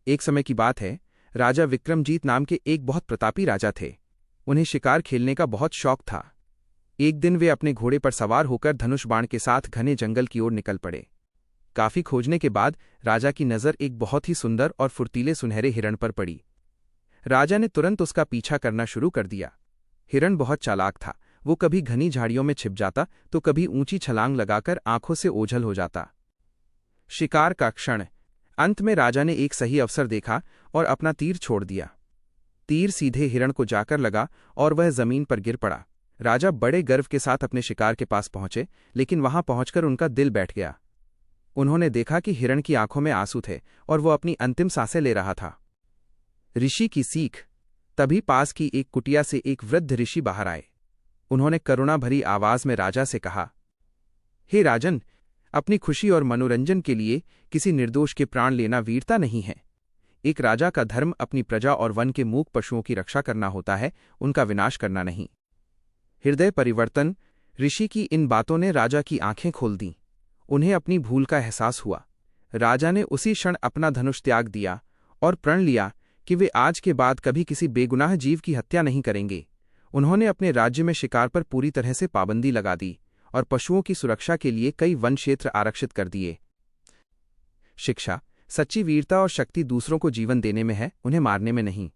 एक समय की बात है, राजा विक्रमजीत नाम के एक बहुत प्रतापी राजा थे। उन्हें शिकार खेलने का बहुत शौक था। एक दिन वे अपने घोड़े पर सवार होकर धनुष बाण के साथ घने जंगल की ओर निकल पड़े। काफी खोजने के बाद राजा की नज़र एक बहुत ही सुंदर और फुर्तीले सुनहरे हिरण पर पड़ी। राजा ने तुरंत उसका पीछा करना शुरू कर दिया। हिरण बहुत चालाक था। वो कभी घनी झाड़ियों में छिप जाता तो कभी ऊंची छलांग लगाकर आंखों से ओझल हो जाता। शिकार का क्षण। अंत में राजा ने एक सही अवसर देखा और अपना तीर छोड़ दिया। तीर सीधे हिरण को जाकर लगा और वह जमीन पर गिर पड़ा। राजा बड़े गर्व के साथ अपने शिकार के पास पहुंचे, लेकिन वहां पहुंचकर उनका दिल बैठ गया। उन्होंने देखा कि हिरण की आंखों में आंसू थे और वो अपनी अंतिम सांसें ले रहा था। ऋषि की सीख। तभी पास की एक कुटिया से एक वृद्ध ऋषि बाहर आए। उन्होंने करुणा भरी आवाज में राजा से कहा, हे राजन, अपनी खुशी और मनोरंजन के लिए किसी निर्दोष के प्राण लेना वीरता नहीं है। एक राजा का धर्म अपनी प्रजा और वन के मूक पशुओं की रक्षा करना होता है, उनका विनाश करना नहीं। हृदय परिवर्तन। ऋषि की इन बातों ने राजा की आंखें खोल दीं। उन्हें अपनी भूल का एहसास हुआ। राजा ने उसी क्षण अपना धनुष त्याग दिया और प्रण लिया कि वे आज के बाद कभी किसी बेगुनाह जीव की हत्या नहीं करेंगे। उन्होंने अपने राज्य में शिकार पर पूरी तरह से पाबंदी लगा दी और पशुओं की सुरक्षा के लिए कई वन क्षेत्र आरक्षित कर दिए। शिक्षा। सच्ची वीरता और शक्ति दूसरों को जीवन देने में है, उन्हें मारने में नहीं।